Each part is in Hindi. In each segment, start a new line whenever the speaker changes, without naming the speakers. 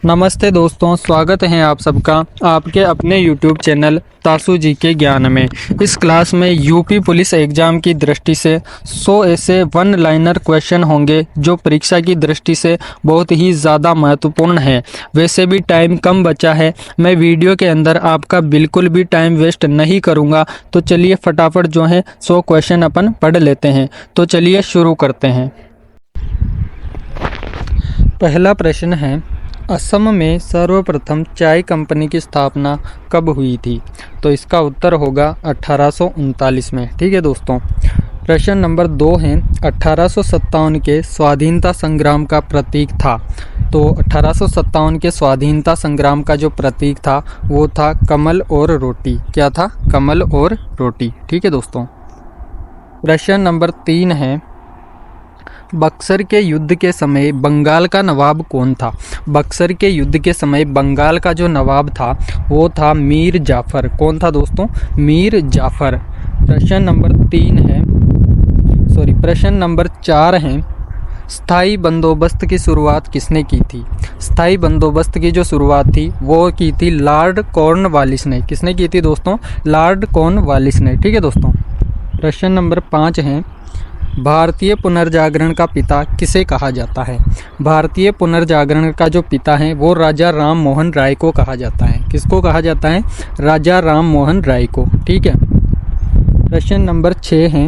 नमस्ते दोस्तों, स्वागत है आप सबका आपके अपने YouTube चैनल तासु जी के ज्ञान में। इस क्लास में यूपी पुलिस एग्ज़ाम की दृष्टि से 100 ऐसे वन लाइनर क्वेश्चन होंगे जो परीक्षा की दृष्टि से बहुत ही ज़्यादा महत्वपूर्ण है। वैसे भी टाइम कम बचा है, मैं वीडियो के अंदर आपका बिल्कुल भी टाइम वेस्ट नहीं करूँगा। तो चलिए फटाफट जो है 100 क्वेश्चन अपन पढ़ लेते हैं। तो चलिए शुरू करते हैं। पहला प्रश्न है, असम में सर्वप्रथम चाय कंपनी की स्थापना कब हुई थी? तो इसका उत्तर होगा 1839 में। ठीक है दोस्तों। प्रश्न नंबर 2 है, 1857 के स्वाधीनता संग्राम का प्रतीक था। तो 1857 के स्वाधीनता संग्राम का जो प्रतीक था वो था कमल और रोटी। क्या था? कमल और रोटी। ठीक है दोस्तों। प्रश्न नंबर 3 है, बक्सर के युद्ध के समय बंगाल का नवाब कौन था? बक्सर के युद्ध के समय बंगाल का जो नवाब था वो था मीर जाफर। कौन था दोस्तों? मीर जाफर। प्रश्न नंबर 4 है, स्थाई बंदोबस्त की शुरुआत किसने की थी? स्थाई बंदोबस्त की जो शुरुआत थी वो की थी लॉर्ड कॉर्नवालिस ने। किसने की थी दोस्तों? लॉर्ड कॉर्नवालिस ने। ठीक है दोस्तों। प्रश्न नंबर 5 है, भारतीय पुनर्जागरण का पिता किसे कहा जाता है? भारतीय पुनर्जागरण का जो पिता है वो राजा राम मोहन राय को कहा जाता है। किसको कहा जाता है? राजा राम मोहन राय को। ठीक है। प्रश्न नंबर 6 है,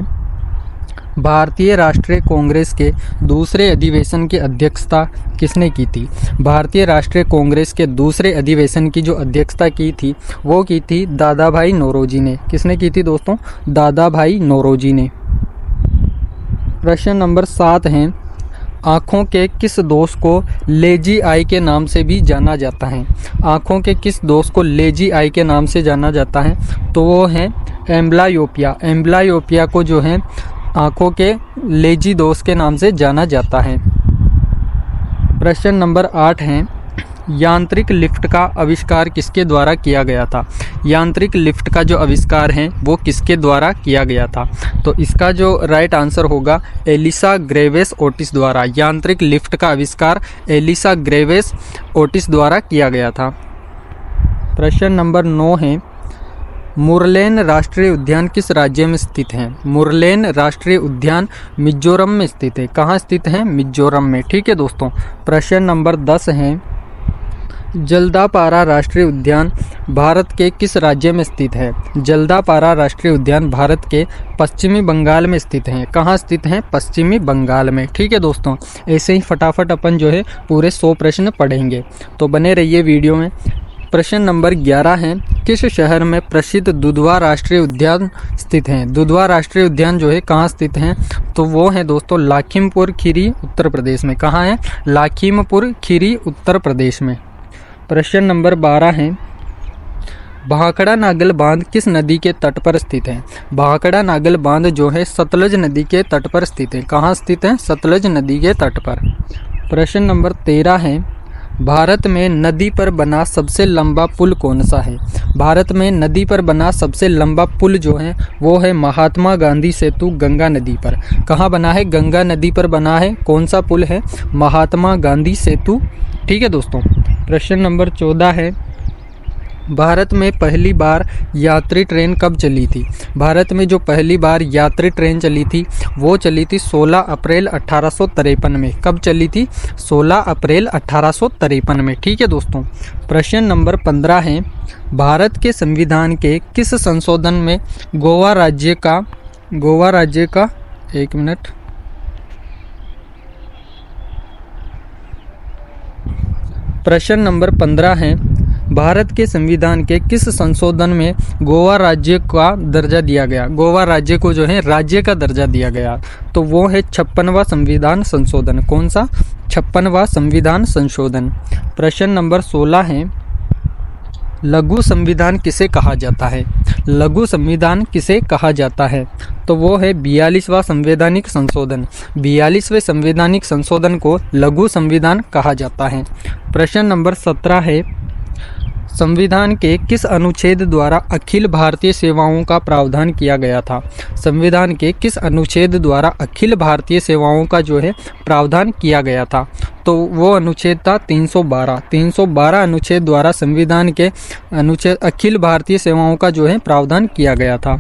भारतीय राष्ट्रीय कांग्रेस के दूसरे अधिवेशन की अध्यक्षता किसने की थी? भारतीय राष्ट्रीय कांग्रेस के दूसरे अधिवेशन की जो अध्यक्षता की थी वो की थी दादा भाई नौरोजी ने। किसने की थी दोस्तों? दादा भाई नौरोजी ने। प्रश्न नंबर 7 है, आँखों के किस दोष को लेजी आई के नाम से भी जाना जाता है? आँखों के किस दोष को लेजी आई के नाम से जाना जाता है? तो वो है एम्ब्लायोपिया। एम्ब्लायोपिया को जो है आँखों के लेजी दोष के नाम से जाना जाता है। प्रश्न नंबर 8 है, यांत्रिक लिफ्ट का आविष्कार किसके द्वारा किया गया था? यांत्रिक लिफ्ट का जो आविष्कार है वो किसके द्वारा किया गया था? तो इसका जो राइट आंसर होगा एलिसा ग्रेवेस ओटिस द्वारा। यांत्रिक लिफ्ट का आविष्कार एलिसा ग्रेवेस ओटिस द्वारा किया गया था। प्रश्न नंबर 9 है, मुरलेन राष्ट्रीय उद्यान किस राज्य में स्थित है? मुरलेन राष्ट्रीय उद्यान मिजोरम में स्थित है। कहाँ स्थित है? मिजोरम में। ठीक है दोस्तों। प्रश्न नंबर 10 है, जल्दापारा राष्ट्रीय उद्यान भारत के किस राज्य में स्थित है? जल्दापारा राष्ट्रीय उद्यान भारत के पश्चिमी बंगाल में स्थित है। कहाँ स्थित है? पश्चिमी बंगाल में। ठीक है दोस्तों। ऐसे ही फटाफट अपन जो है पूरे 100 प्रश्न पढ़ेंगे, तो बने रहिए वीडियो में। प्रश्न नंबर 11 है, किस शहर में प्रसिद्ध दुधवा राष्ट्रीय उद्यान स्थित है? दुधवा राष्ट्रीय उद्यान जो है कहाँ स्थित है? तो वो है दोस्तों लखीमपुर खीरी उत्तर प्रदेश में। कहाँ है? लखीमपुर खीरी उत्तर प्रदेश में। प्रश्न नंबर 12 है, भाखड़ा नागल बांध किस नदी के तट पर स्थित है? भाखड़ा नागल बांध जो है सतलज नदी के तट पर स्थित है। कहाँ स्थित है? सतलज नदी के तट पर। प्रश्न नंबर 13 है, भारत में नदी पर बना सबसे लंबा पुल कौन सा है? भारत में नदी पर बना सबसे लंबा पुल जो है वो है महात्मा गांधी सेतु गंगा नदी पर। कहाँ बना है? गंगा नदी पर बना है। कौन सा पुल है? महात्मा गांधी सेतु। ठीक है दोस्तों। प्रश्न नंबर 14 है, भारत में पहली बार यात्री ट्रेन कब चली थी? भारत में जो पहली बार यात्री ट्रेन चली थी वो चली थी 16 अप्रैल 1853 में। कब चली थी? 16 अप्रैल 1853 में। ठीक है दोस्तों। प्रश्न नंबर 15 है, भारत के संविधान के किस संशोधन में गोवा राज्य का एक मिनट। प्रश्न नंबर 15 है, भारत के संविधान के किस संशोधन में गोवा राज्य का दर्जा दिया गया? गोवा राज्य को जो है राज्य का दर्जा दिया गया। तो वो है 56वां संविधान संशोधन। कौन सा? 56वां संविधान संशोधन। प्रश्न नंबर 16 है, लघु संविधान किसे कहा जाता है? लघु संविधान किसे कहा जाता है? तो वो है 42वां संवैधानिक संशोधन। 42वें संवैधानिक संशोधन को लघु संविधान कहा जाता है। प्रश्न नंबर 17 है, संविधान के किस अनुच्छेद द्वारा अखिल भारतीय सेवाओं का प्रावधान किया गया था? संविधान के किस अनुच्छेद द्वारा अखिल भारतीय सेवाओं का जो है प्रावधान किया गया था? तो वो अनुच्छेद था 312। 312 अनुच्छेद द्वारा संविधान के अनुच्छेद अखिल भारतीय सेवाओं का जो है प्रावधान किया गया था।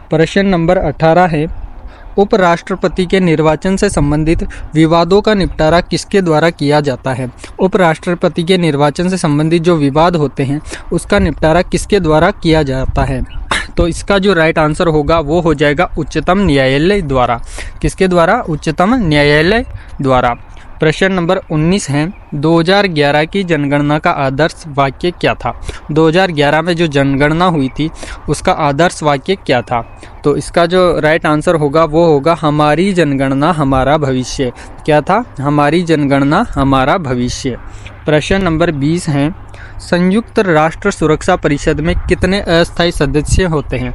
प्रश्न नंबर 18 है, उपराष्ट्रपति के निर्वाचन से संबंधित विवादों का निपटारा किसके द्वारा किया जाता है? उपराष्ट्रपति के निर्वाचन से संबंधित जो विवाद होते हैं उसका निपटारा किसके द्वारा किया जाता है? तो इसका जो राइट आंसर होगा वो हो जाएगा उच्चतम न्यायालय द्वारा। किसके द्वारा? उच्चतम न्यायालय द्वारा। प्रश्न नंबर 19 है, 2011 की जनगणना का आदर्श वाक्य क्या था? 2011 में जो जनगणना हुई थी उसका आदर्श वाक्य क्या था? तो इसका जो राइट आंसर होगा वो होगा हमारी जनगणना हमारा भविष्य। क्या था? हमारी जनगणना हमारा भविष्य। प्रश्न नंबर 20 है, संयुक्त राष्ट्र सुरक्षा परिषद में कितने अस्थायी सदस्य होते हैं?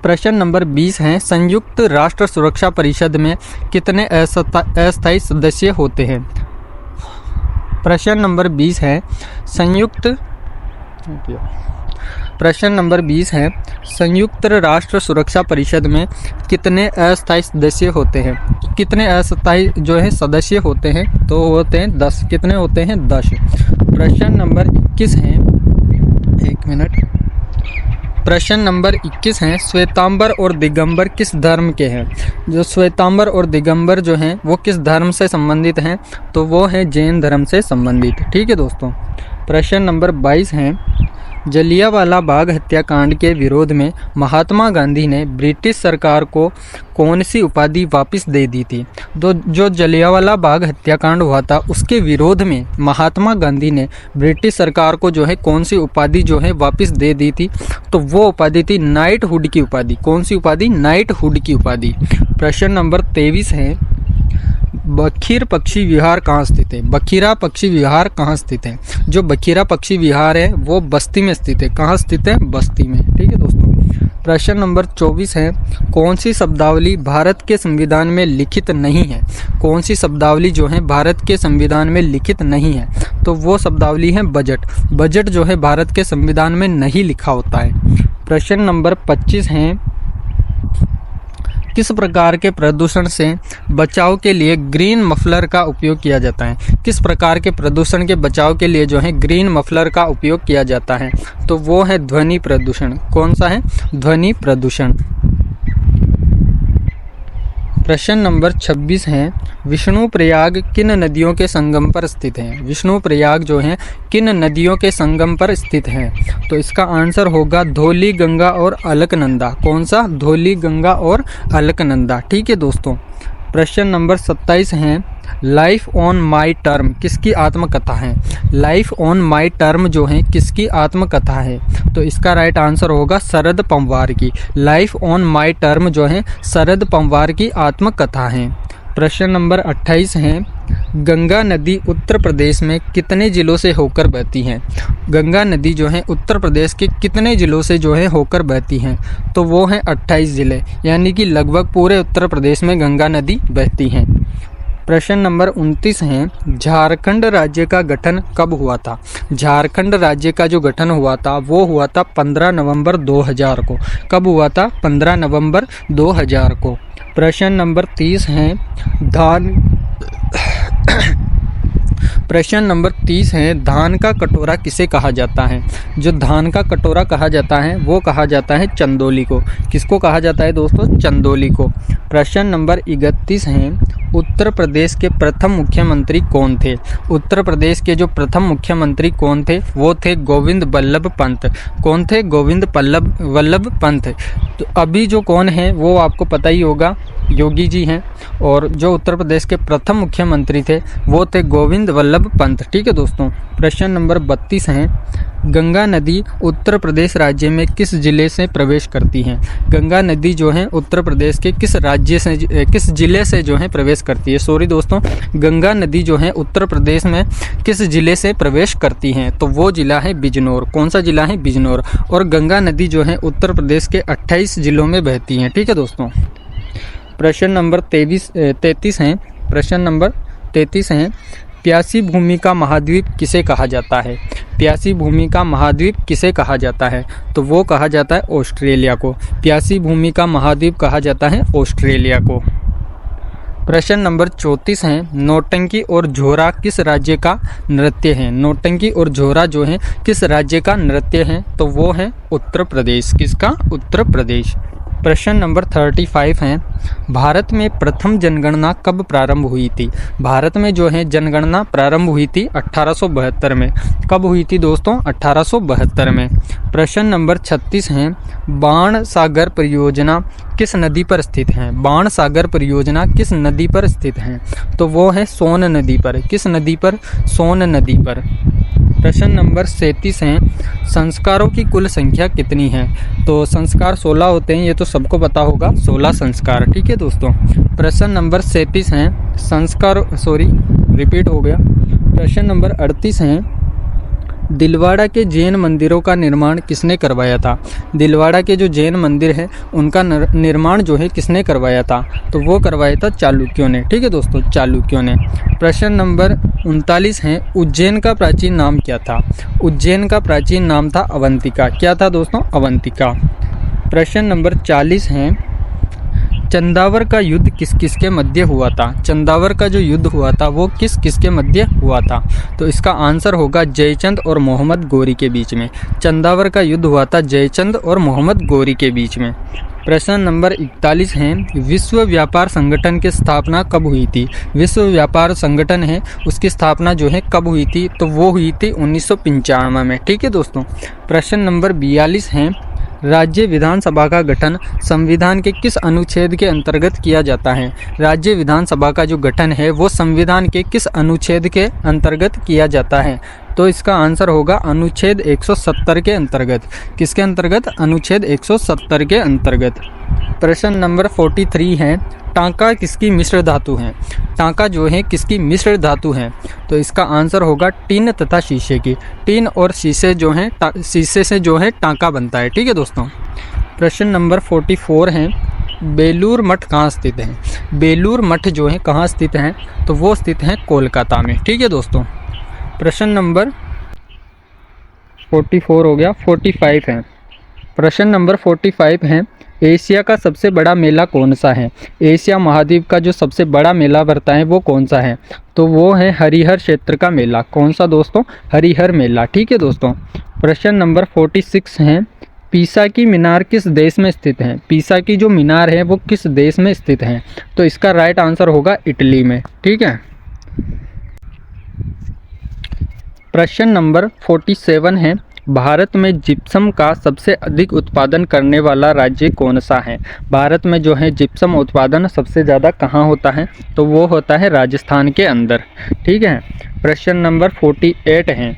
प्रश्न नंबर 20 है, संयुक्त राष्ट्र सुरक्षा परिषद में कितने अस्थायी सदस्य होते हैं? प्रश्न नंबर 20 है, प्रश्न नंबर 20 है, संयुक्त राष्ट्र सुरक्षा परिषद में कितने अस्थायी सदस्य होते हैं? कितने अस्थायी जो है सदस्य होते हैं? तो होते हैं 10। कितने होते हैं? 10। प्रश्न नंबर 21 है, एक मिनट। प्रश्न नंबर 21 है, श्वेतांबर और दिगंबर किस धर्म के हैं? जो श्वेतांबर और दिगंबर जो हैं वो किस धर्म से संबंधित हैं? तो वो है जैन धर्म से संबंधित। ठीक है दोस्तों। प्रश्न नंबर 22 है, जलियांवाला बाग हत्याकांड के विरोध में महात्मा गांधी ने ब्रिटिश सरकार को कौन सी उपाधि वापस दे दी थी? तो जो जलियांवाला बाग हत्याकांड हुआ था उसके विरोध में महात्मा गांधी ने ब्रिटिश सरकार को जो है कौन सी उपाधि जो है वापस दे दी थी? तो वो उपाधि थी नाइटहुड की उपाधि। कौन सी उपाधि? नाइटहुड की उपाधि। प्रश्न नंबर 23 है, बखीर पक्षी विहार कहाँ स्थित है? बखीरा पक्षी विहार कहाँ स्थित है? जो बखीरा पक्षी विहार है वो बस्ती में स्थित है। कहाँ स्थित है? बस्ती में। ठीक है दोस्तों। प्रश्न नंबर 24 है, कौन सी शब्दावली भारत के संविधान में लिखित नहीं है? कौन सी शब्दावली जो है भारत के संविधान में लिखित नहीं है? तो वो शब्दावली है बजट। बजट जो है भारत के संविधान में नहीं लिखा होता है। प्रश्न नंबर 25 है, किस प्रकार के प्रदूषण से बचाव के लिए ग्रीन मफलर का उपयोग किया जाता है? किस प्रकार के प्रदूषण के बचाव के लिए जो है ग्रीन मफलर का उपयोग किया जाता है? तो वो है ध्वनि प्रदूषण। कौन सा है? ध्वनि प्रदूषण। प्रश्न नंबर 26 है, विष्णुप्रयाग किन नदियों के संगम पर स्थित है? विष्णुप्रयाग जो है किन नदियों के संगम पर स्थित है? तो इसका आंसर होगा धौली गंगा और अलकनंदा। कौन सा? धौली गंगा और अलकनंदा। ठीक है दोस्तों। प्रश्न नंबर 27 है, लाइफ ऑन माई टर्म किसकी आत्मकथा है? लाइफ ऑन माई टर्म जो है किसकी आत्मकथा है? तो इसका राइट आंसर होगा शरद पवार की। लाइफ ऑन माई टर्म जो है शरद पवार की आत्मकथा है। प्रश्न नंबर 28 है, गंगा नदी उत्तर प्रदेश में कितने जिलों से होकर बहती है? गंगा नदी जो है उत्तर प्रदेश के कितने जिलों से जो है होकर बहती है? तो वो है 28 जिले, यानी कि लगभग पूरे उत्तर प्रदेश में गंगा नदी बहती है। प्रश्न नंबर 29 है, झारखंड राज्य का गठन कब हुआ था? झारखंड राज्य का जो गठन हुआ था वो हुआ था 15 नवंबर 2000 को। कब हुआ था? 15 नवंबर 2000 को। प्रश्न नंबर 30 है, प्रश्न नंबर 30 है, धान का कटोरा किसे कहा जाता है? जो धान का कटोरा कहा जाता है वो कहा जाता है चंदौली को। किसको कहा जाता है दोस्तों? चंदौली को। प्रश्न नंबर 31 है, उत्तर प्रदेश के प्रथम मुख्यमंत्री कौन थे? उत्तर प्रदेश के जो प्रथम मुख्यमंत्री कौन थे? वो थे गोविंद बल्लभ पंत। कौन थे? गोविंद वल्लभ पंत। तो अभी जो कौन है वो आपको पता ही होगा, योगी जी हैं। और जो उत्तर प्रदेश के प्रथम मुख्यमंत्री थे वो थे गोविंद वल्लभ पंत। ठीक है दोस्तों। प्रश्न नंबर 32 है, गंगा नदी उत्तर प्रदेश राज्य में किस जिले से प्रवेश करती है? गंगा नदी जो है उत्तर प्रदेश के किस राज्य से, किस जिले से जो है प्रवेश करती है? सॉरी दोस्तों, गंगा नदी जो है उत्तर प्रदेश में किस जिले से प्रवेश करती है? तो वो जिला है बिजनौर। कौन सा जिला है? बिजनौर। और गंगा नदी जो है उत्तर प्रदेश के 28 जिलों में बहती है। ठीक है दोस्तों। प्रश्न नंबर 33 है। प्रश्न नंबर 33 है, प्यासी भूमि का महाद्वीप किसे कहा जाता है? प्यासी भूमि का महाद्वीप किसे कहा जाता है? तो वो कहा जाता है ऑस्ट्रेलिया को। प्यासी भूमि का महाद्वीप कहा जाता है ऑस्ट्रेलिया को। प्रश्न नंबर 34 है, नौटंकी और झोरा किस राज्य का नृत्य है? नौटंकी और झोरा जो है किस राज्य का नृत्य है? तो वो है उत्तर प्रदेश। किसका? उत्तर प्रदेश। प्रश्न नंबर 35 है, भारत में प्रथम जनगणना कब प्रारंभ हुई थी? भारत में जो है जनगणना प्रारंभ हुई थी 1872 में। कब हुई थी दोस्तों? 1872 में। प्रश्न नंबर 36 है, बाण सागर परियोजना किस नदी पर स्थित है? बाण सागर परियोजना किस नदी पर स्थित है? तो वो है सोन नदी पर। किस नदी पर? सोन नदी पर। प्रश्न नंबर 37 है, संस्कारों की कुल संख्या कितनी है? तो संस्कार 16 होते हैं, ये तो सबको पता होगा, 16 संस्कार। ठीक है दोस्तों। प्रश्न नंबर 37 है, रिपीट हो गया। प्रश्न नंबर 38 है, दिलवाड़ा के जैन मंदिरों का निर्माण किसने करवाया था? दिलवाड़ा के जो जैन मंदिर है उनका निर्माण जो है किसने करवाया था? तो वो करवाया था चालुक्यों ने। ठीक है दोस्तों, चालुक्यों ने। प्रश्न नंबर 39 है, उज्जैन का प्राचीन नाम क्या था? उज्जैन का प्राचीन नाम था अवंतिका। क्या था दोस्तों? अवंतिका। प्रश्न नंबर 40 है, चंदावर का युद्ध किस किस के मध्य हुआ था? चंदावर का जो युद्ध हुआ था वो किस किस के मध्य हुआ था? तो इसका आंसर होगा जयचंद और मोहम्मद गोरी के बीच में। चंदावर का युद्ध हुआ था जयचंद और मोहम्मद गोरी के बीच में। प्रश्न नंबर 41 है, विश्व व्यापार संगठन की स्थापना कब हुई थी? विश्व व्यापार संगठन है उसकी स्थापना जो है कब हुई थी? तो वो हुई थी 1995 में। ठीक है दोस्तों। प्रश्न नंबर 42 है, राज्य विधानसभा का गठन संविधान के किस अनुच्छेद के अंतर्गत किया जाता है? राज्य विधानसभा का जो गठन है वो संविधान के किस अनुच्छेद के अंतर्गत किया जाता है? तो इसका आंसर होगा अनुच्छेद 170 के अंतर्गत। किसके अंतर्गत? अनुच्छेद 170 के अंतर्गत। प्रश्न नंबर 43 है, टांका किसकी मिश्र धातु है? टांका जो है किसकी मिश्र धातु है? तो इसका आंसर होगा टिन तथा शीशे की। टिन और शीशे जो हैं शीशे से जो है टांका बनता है। ठीक है दोस्तों। प्रश्न नंबर 44 है, बेलूर मठ कहाँ स्थित है? बेलूर मठ जो है कहाँ स्थित है? तो वो स्थित है कोलकाता में। ठीक है दोस्तों। प्रश्न नंबर 44 हो गया, 45 है। प्रश्न नंबर 45 है, एशिया का सबसे बड़ा मेला कौन सा है? एशिया महाद्वीप का जो सबसे बड़ा मेला भरता है वो कौन सा है? तो वो है हरिहर क्षेत्र का मेला। कौन सा दोस्तों? हरिहर मेला। ठीक है दोस्तों। प्रश्न नंबर 46 है, पीसा की मीनार किस देश में स्थित है? पीसा की जो मीनार है वो किस देश में स्थित है? तो इसका राइट आंसर होगा इटली में। ठीक है। प्रश्न नंबर 47 है, भारत में जिप्सम का सबसे अधिक उत्पादन करने वाला राज्य कौन सा है? भारत में जो है जिप्सम उत्पादन सबसे ज़्यादा कहाँ होता है? तो वो होता है राजस्थान के अंदर। ठीक है। प्रश्न नंबर 48 है,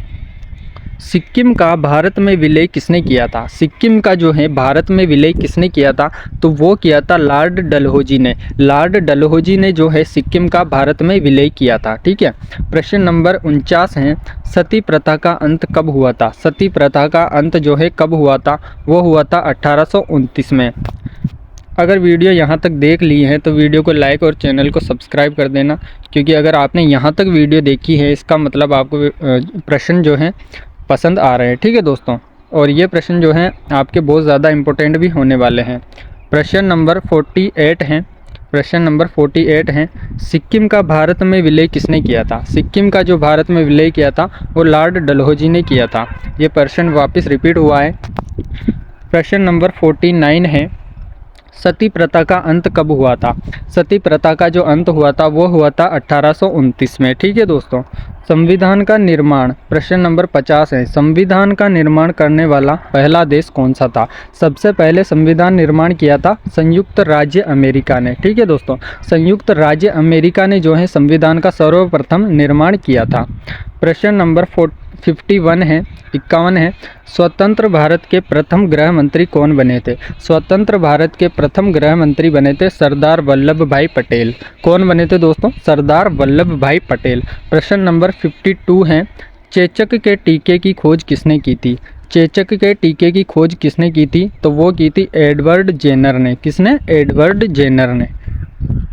सिक्किम का भारत में विलय किसने किया था? सिक्किम का जो है भारत में विलय किसने किया था? तो वो किया था लॉर्ड डलहौजी ने। लॉर्ड डलहौजी ने जो है सिक्किम का भारत में विलय किया था। ठीक है। प्रश्न नंबर 49 है, सती प्रथा का अंत कब हुआ था? सती प्रथा का अंत जो है कब हुआ था? वो हुआ था 1829 में। अगर वीडियो यहाँ तक देख ली है तो वीडियो को लाइक और चैनल को सब्सक्राइब कर देना, क्योंकि अगर आपने यहाँ तक वीडियो देखी है इसका मतलब आपको प्रश्न जो है पसंद आ रहे हैं। ठीक है दोस्तों। और ये प्रश्न जो हैं आपके बहुत ज़्यादा इम्पोर्टेंट भी होने वाले हैं। प्रश्न नंबर 48 है। प्रश्न नंबर 48 है, सिक्किम का भारत में विलय किसने किया था? सिक्किम का जो भारत में विलय किया था वो लॉर्ड डलहौजी ने किया था। ये प्रश्न वापस रिपीट हुआ है। प्रश्न नंबर 49 है, सती प्रथा का अंत कब हुआ था? सती प्रथा का जो अंत हुआ था वो हुआ था 1829 में। ठीक है दोस्तों। संविधान का निर्माण, प्रश्न नंबर 50 है, संविधान का निर्माण करने वाला पहला देश कौन सा था? सबसे पहले संविधान निर्माण किया था संयुक्त राज्य अमेरिका ने। ठीक है दोस्तों। संयुक्त राज्य अमेरिका ने जो है संविधान का सर्वप्रथम निर्माण किया था। प्रश्न नंबर 51 है, स्वतंत्र भारत के प्रथम गृह मंत्री कौन बने थे? स्वतंत्र भारत के प्रथम गृह मंत्री बने थे सरदार वल्लभ भाई पटेल। कौन बने थे दोस्तों? सरदार वल्लभ भाई पटेल। प्रश्न नंबर 52 है, चेचक के टीके की खोज किसने की थी? चेचक के टीके की खोज किसने की थी? तो वो की थी एडवर्ड जेनर ने। किसने? एडवर्ड जेनर ने।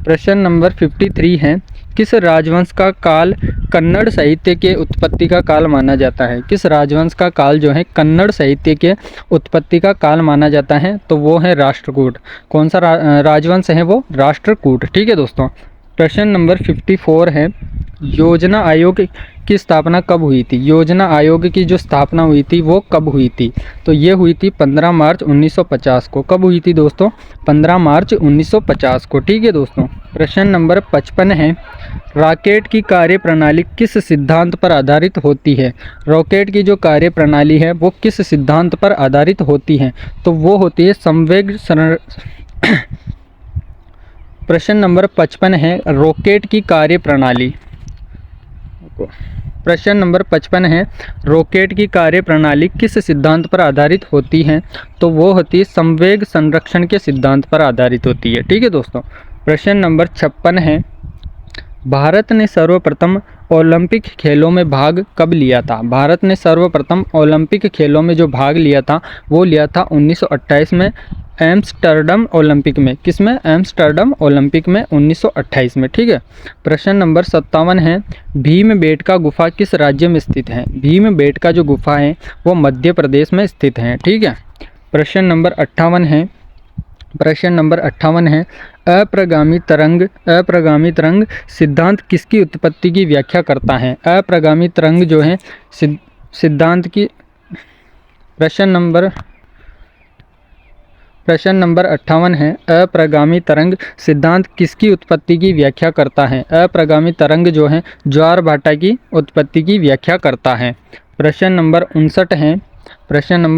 प्रश्न नंबर 53 है, किस राजवंश का काल कन्नड़ साहित्य के उत्पत्ति का काल माना जाता है? किस राजवंश का काल जो है कन्नड़ साहित्य के उत्पत्ति का काल माना जाता है? तो वो है राष्ट्रकूट। कौन सा राजवंश है वो? राष्ट्रकूट। ठीक है दोस्तों। प्रश्न नंबर 54 है, योजना आयोग की स्थापना कब हुई थी? योजना आयोग की जो स्थापना हुई थी वो कब हुई थी? तो ये हुई थी 15 मार्च 1950 को। कब हुई थी दोस्तों? 15 मार्च 1950 को। ठीक है दोस्तों। प्रश्न नंबर 55 है, रॉकेट की कार्यप्रणाली किस सिद्धांत पर आधारित होती है? रॉकेट की जो कार्यप्रणाली है वो किस सिद्धांत पर आधारित होती है? तो वो होती है संवेग प्रश्न नंबर 55 है, रॉकेट की कार्यप्रणाली। प्रश्न नंबर 55 है, रॉकेट की कार्यप्रणाली किस सिद्धांत पर आधारित होती है? तो वो होती है संवेग संरक्षण के सिद्धांत पर आधारित होती है। ठीक है दोस्तों। प्रश्न नंबर 56 है, भारत ने सर्वप्रथम ओलंपिक खेलों में भाग कब लिया था? भारत ने सर्वप्रथम ओलंपिक खेलों में जो भाग लिया था वो लिया था 1928 में एम्स्टर्डम ओलंपिक में। किस में? एम्स्टर्डम ओलंपिक में 1928 में। ठीक है। प्रश्न नंबर 57 है, भीमबेटका गुफा किस राज्य में स्थित है? भीमबेटका जो गुफा है वो मध्य प्रदेश में स्थित है। ठीक है। प्रश्न नंबर 58 है, अप्रगामी तरंग सिद्धांत किसकी उत्पत्ति की व्याख्या करता है? अप्रगामी तरंग जो है सिद्धांत की प्रश्न नंबर 58 है, अप्रगामी तरंग सिद्धांत किसकी उत्पत्ति की व्याख्या करता है? अप्रगामी तरंग जो है ज्वार-भाटा की उत्पत्ति की व्याख्या करता है। प्रश्न नंबर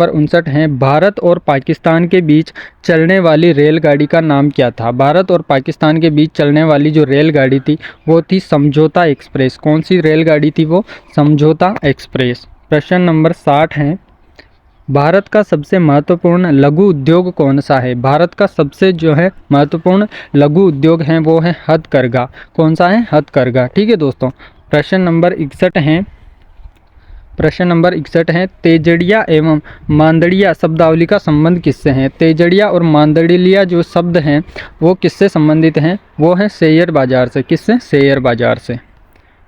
59 है, भारत और पाकिस्तान के बीच चलने वाली रेलगाड़ी का नाम क्या था? भारत और पाकिस्तान के बीच चलने वाली जो रेलगाड़ी थी वो थी समझौता एक्सप्रेस। कौन सी रेलगाड़ी थी वो? समझौता एक्सप्रेस। प्रश्न नंबर 60 है, भारत का सबसे महत्वपूर्ण लघु उद्योग कौन सा है? भारत का सबसे जो है महत्वपूर्ण लघु उद्योग है वो है हथकरघा। कौन सा है? हथकरघा। ठीक है दोस्तों। प्रश्न नंबर 61 है, तेजड़िया एवं मांदड़िया शब्दावली का संबंध किससे है? तेजड़िया और मांदड़िया जो शब्द हैं वो किससे संबंधित हैं? वो है शेयर बाजार से। किससे? शेयर बाजार से।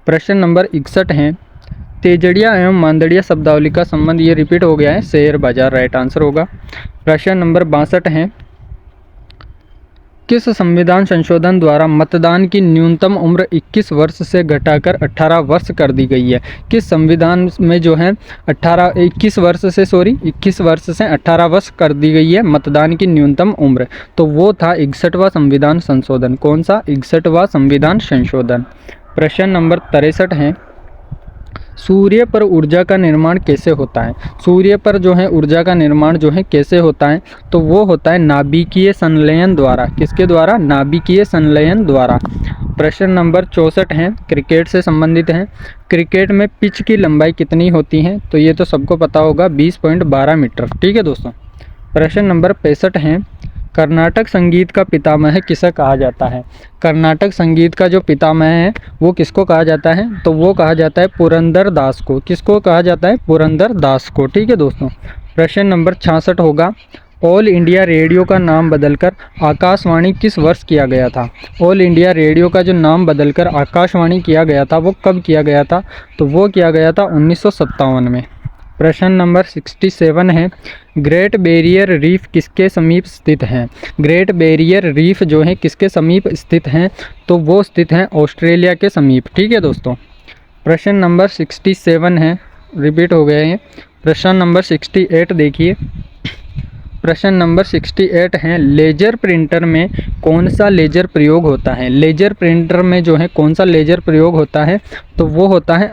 प्रश्न नंबर 61 है, तेजड़िया एवं मांदड़िया शब्दावली का संबंध, ये रिपीट हो गया है, शेयर बाजार राइट आंसर होगा। प्रश्न नंबर 62 है, किस संविधान संशोधन द्वारा मतदान की न्यूनतम उम्र 21 वर्ष से घटाकर 18 वर्ष कर दी गई है? किस संविधान में जो है 21 वर्ष से 18 वर्ष कर दी गई है मतदान की न्यूनतम उम्र? तो वो था 61वां संविधान संशोधन। कौन सा? 61वां संविधान संशोधन। प्रश्न नंबर 63 है, सूर्य पर ऊर्जा का निर्माण कैसे होता है? सूर्य पर जो है ऊर्जा का निर्माण जो है कैसे होता है? तो वो होता है नाभिकीय संलयन द्वारा। किसके द्वारा? नाभिकीय संलयन द्वारा। प्रश्न नंबर 64 है, क्रिकेट से संबंधित है। क्रिकेट में पिच की लंबाई कितनी होती है? तो ये तो सबको पता होगा, 20.12 मीटर। ठीक है दोस्तों। प्रश्न नंबर 65 है, कर्नाटक संगीत का पितामह किसे कहा जाता है? कर्नाटक संगीत का जो पितामह है वो किसको कहा जाता है? तो वो कहा जाता है पुरंदर दास को। किसको कहा जाता है? पुरंदर दास को। ठीक है दोस्तों। प्रश्न नंबर 66 होगा, ऑल इंडिया रेडियो का नाम बदलकर आकाशवाणी किस वर्ष किया गया था? ऑल इंडिया रेडियो का जो नाम बदलकर आकाशवाणी किया गया था वो कब किया गया था? तो वो किया गया था 1957 में। प्रश्न नंबर 67 है, ग्रेट बैरियर रीफ किसके समीप स्थित है? ग्रेट बैरियर रीफ जो है किसके समीप स्थित हैं? तो वो स्थित हैं ऑस्ट्रेलिया के समीप। ठीक है दोस्तों। प्रश्न नंबर 67 है, रिपीट हो गए हैं। प्रश्न नंबर 68 देखिए। प्रश्न नंबर 68 है, लेजर प्रिंटर में कौन सा लेजर प्रयोग होता है? लेजर प्रिंटर में जो है कौन सा लेजर प्रयोग होता है? तो वो होता है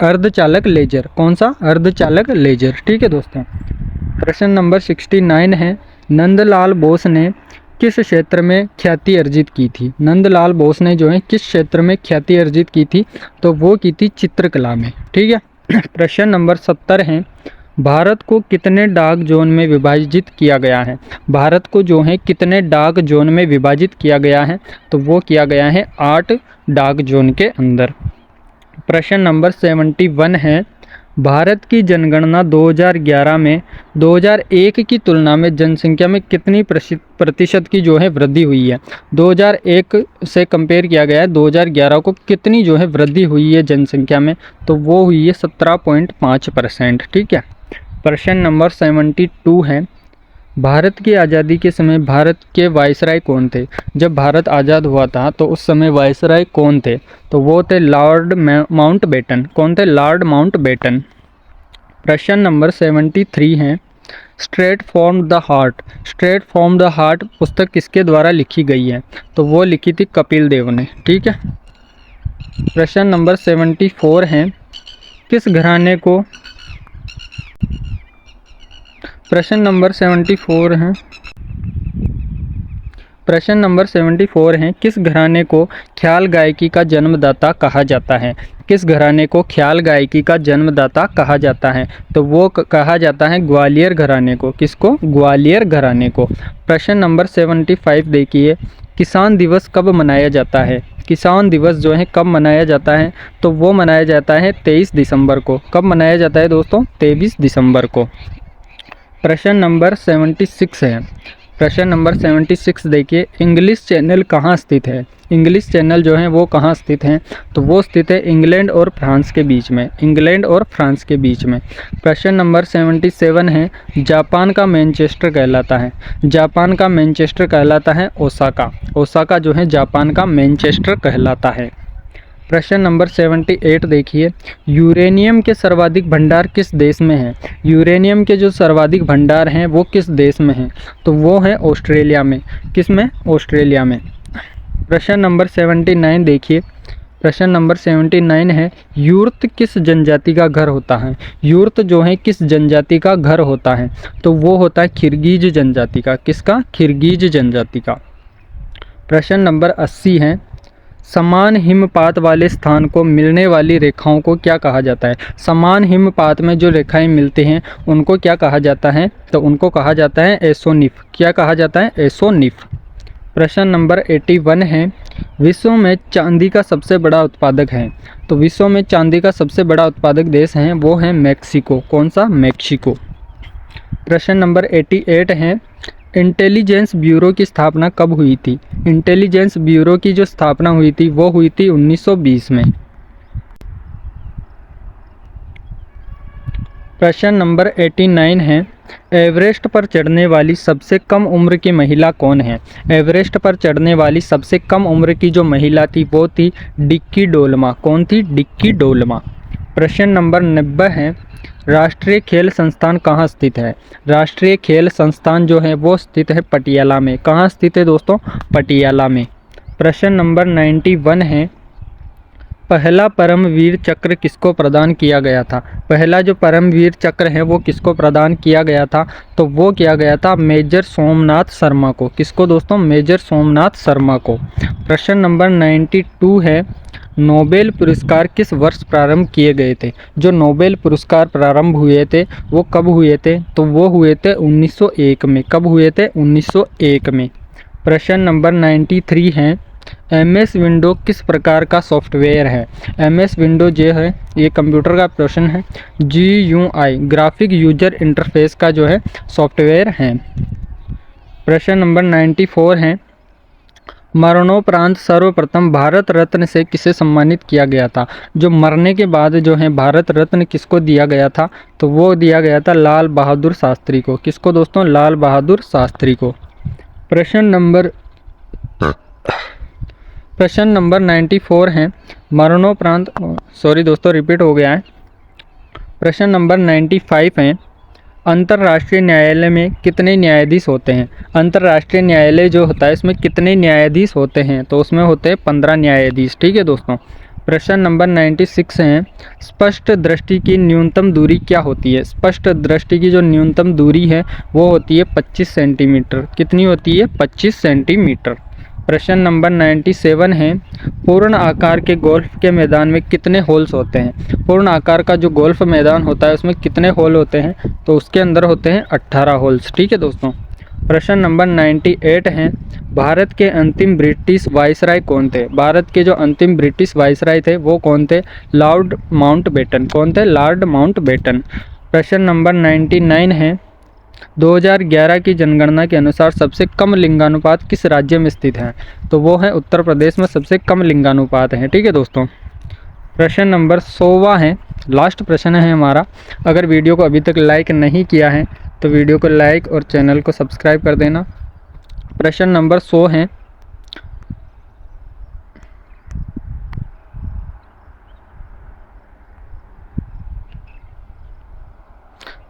अर्धचालक लेजर। कौन सा? अर्धचालक लेजर। ठीक है दोस्तों। प्रश्न नंबर 69 है, नंदलाल बोस ने किस क्षेत्र में ख्याति अर्जित की थी? नंदलाल बोस ने जो है किस क्षेत्र में ख्याति अर्जित की थी? तो वो की थी चित्रकला में। ठीक है। प्रश्न नंबर 70 है, भारत को कितने डाक जोन में विभाजित किया गया है? भारत को जो है कितने डाक जोन में विभाजित किया गया है? तो वो किया गया है 8 डाक जोन के अंदर। प्रश्न नंबर 71 है, भारत की जनगणना 2011 में 2001 की तुलना में जनसंख्या में कितनी प्रतिशत की जो है वृद्धि हुई है। 2001 से कंपेयर किया गया है 2011 को, कितनी जो है वृद्धि हुई है जनसंख्या में, तो वो हुई है 17.5%। ठीक है। प्रश्न नंबर 72 है, भारत की आज़ादी के समय भारत के वायसराय कौन थे। जब भारत आज़ाद हुआ था तो उस समय वायसराय कौन थे, तो वो थे लॉर्ड माउंटबेटन। कौन थे? Lord Mountbatten. प्रश्न नंबर 73 है, straight from the heart. Straight from the heart पुस्तक किसके द्वारा लिखी गई है, तो वो लिखी थी कपिल देव ने। ठीक है। प्रश्न नंबर 74 है, किस घराने को प्रश्न नंबर 74 है प्रश्न नंबर 74 है, किस घराने को ख्याल गायकी का जन्मदाता कहा जाता है। किस घराने को ख्याल गायकी का जन्मदाता कहा जाता है, तो वो कहा जाता है ग्वालियर घराने को। किसको? ग्वालियर घराने को। प्रश्न नंबर 75 देखिए, किसान दिवस कब मनाया जाता है। किसान दिवस जो है कब मनाया जाता है, तो वो मनाया जाता है 23 दिसंबर को। कब मनाया जाता है दोस्तों? 23 दिसंबर को। प्रश्न नंबर 76 है। प्रश्न नंबर 76 देखिए, इंग्लिश चैनल कहाँ स्थित है। इंग्लिश चैनल जो है वो कहाँ स्थित हैं, तो वो स्थित है इंग्लैंड और फ्रांस के बीच में। इंग्लैंड और फ्रांस के बीच में। प्रश्न नंबर 77 है, जापान का मैनचेस्टर कहलाता है। जापान का मैनचेस्टर कहलाता है ओसाका। ओसाका जो है जापान का मैनचेस्टर कहलाता है। प्रश्न नंबर 78 देखिए, यूरेनियम के सर्वाधिक भंडार किस देश में हैं। यूरेनियम के जो सर्वाधिक भंडार हैं वो किस देश में हैं, तो वो है ऑस्ट्रेलिया में। किस में? ऑस्ट्रेलिया में। प्रश्न नंबर 79 देखिए। प्रश्न नंबर 79 है, यूर्त किस जनजाति का घर होता है। यूर्त जो है किस जनजाति का घर होता है, तो वो होता है किर्गिज जनजाति का। किसका? किर्गिज जनजाति का। प्रश्न नंबर 80 है, समान हिमपात वाले स्थान को मिलने वाली रेखाओं को क्या कहा जाता है। समान हिमपात में जो रेखाएं मिलती हैं उनको क्या कहा जाता है, तो उनको कहा जाता है एसोनिफ। क्या कहा जाता है? एसोनिफ। प्रश्न नंबर 81 है, विश्व में चांदी का सबसे बड़ा उत्पादक है। तो विश्व में चांदी का सबसे बड़ा उत्पादक देश है वो है मैक्सिको। कौन सा? मैक्सिको। प्रश्न नंबर 88 है, इंटेलिजेंस ब्यूरो की स्थापना कब हुई थी। इंटेलिजेंस ब्यूरो की जो स्थापना हुई थी वो हुई थी 1920 में। प्रश्न नंबर 89 है, एवरेस्ट पर चढ़ने वाली सबसे कम उम्र की महिला कौन है। एवरेस्ट पर चढ़ने वाली सबसे कम उम्र की जो महिला थी वो थी डिक्की डोलमा। कौन थी? डिक्की डोलमा। प्रश्न नंबर 90 है, राष्ट्रीय खेल संस्थान कहाँ स्थित है। राष्ट्रीय खेल संस्थान जो है वो स्थित है पटियाला में। कहाँ स्थित है दोस्तों? पटियाला में। प्रश्न नंबर 91 है, पहला परमवीर चक्र किसको प्रदान किया गया था। पहला जो परमवीर चक्र है वो किसको प्रदान किया गया था, तो वो किया गया था मेजर सोमनाथ शर्मा को। किसको दोस्तों? मेजर सोमनाथ शर्मा को। प्रश्न नंबर 92 है, नोबेल पुरस्कार किस वर्ष प्रारंभ किए गए थे। जो नोबेल पुरस्कार प्रारंभ हुए थे वो कब हुए थे, तो वो हुए थे 1901 में। कब हुए थे? 1901 में। प्रश्न नंबर 93 है, MS विंडो किस प्रकार का सॉफ्टवेयर है। MS विंडो जो है ये कंप्यूटर का प्रश्न है। GUI ग्राफिक यूजर इंटरफेस का जो है सॉफ्टवेयर है। प्रश्न नंबर 94 है, मरणोपरांत सर्वप्रथम भारत रत्न से किसे सम्मानित किया गया था। जो मरने के बाद जो है भारत रत्न किसको दिया गया था, तो वो दिया गया था लाल बहादुर शास्त्री को। किसको दोस्तों? लाल बहादुर शास्त्री को। प्रश्न नंबर 94 है, मरणोपरांत सॉरी दोस्तों रिपीट हो गया है। प्रश्न नंबर 95 है, अंतर्राष्ट्रीय न्यायालय में कितने न्यायाधीश होते हैं। अंतर्राष्ट्रीय न्यायालय जो होता है इसमें कितने न्यायाधीश होते हैं, तो उसमें होते हैं 15 न्यायाधीश। ठीक है दोस्तों। प्रश्न नंबर 96 है, स्पष्ट दृष्टि की न्यूनतम दूरी क्या होती है। स्पष्ट दृष्टि की जो न्यूनतम दूरी है वो होती है 25 सेंटीमीटर। कितनी होती है? 25 सेंटीमीटर। प्रश्न नंबर 97 है, पूर्ण आकार के गोल्फ के मैदान में कितने होल्स होते हैं। पूर्ण आकार का जो गोल्फ मैदान होता है उसमें कितने होल होते हैं, तो उसके अंदर होते हैं 18 होल्स। ठीक है दोस्तों। प्रश्न नंबर 98 है, भारत के अंतिम ब्रिटिश वाइसराय कौन थे? भारत के जो अंतिम ब्रिटिश वाइसराय थे वो कौन थे? Lord Mountbatten. कौन थे? Lord Mountbatten. प्रश्न नंबर 99 है, 2011 की जनगणना के अनुसार सबसे कम लिंगानुपात किस राज्य में स्थित है? तो वो है उत्तर प्रदेश में सबसे कम लिंगानुपात है। ठीक है दोस्तों। प्रश्न नंबर 100वां है, लास्ट प्रश्न है हमारा। अगर वीडियो को अभी तक लाइक नहीं किया है तो वीडियो को लाइक और चैनल को सब्सक्राइब कर देना। प्रश्न नंबर 100 है,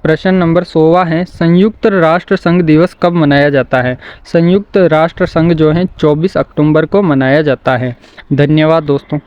प्रश्न नंबर 100वां है, संयुक्त राष्ट्र संघ दिवस कब मनाया जाता है? संयुक्त राष्ट्र संघ जो है 24 अक्टूबर को मनाया जाता है। धन्यवाद दोस्तों।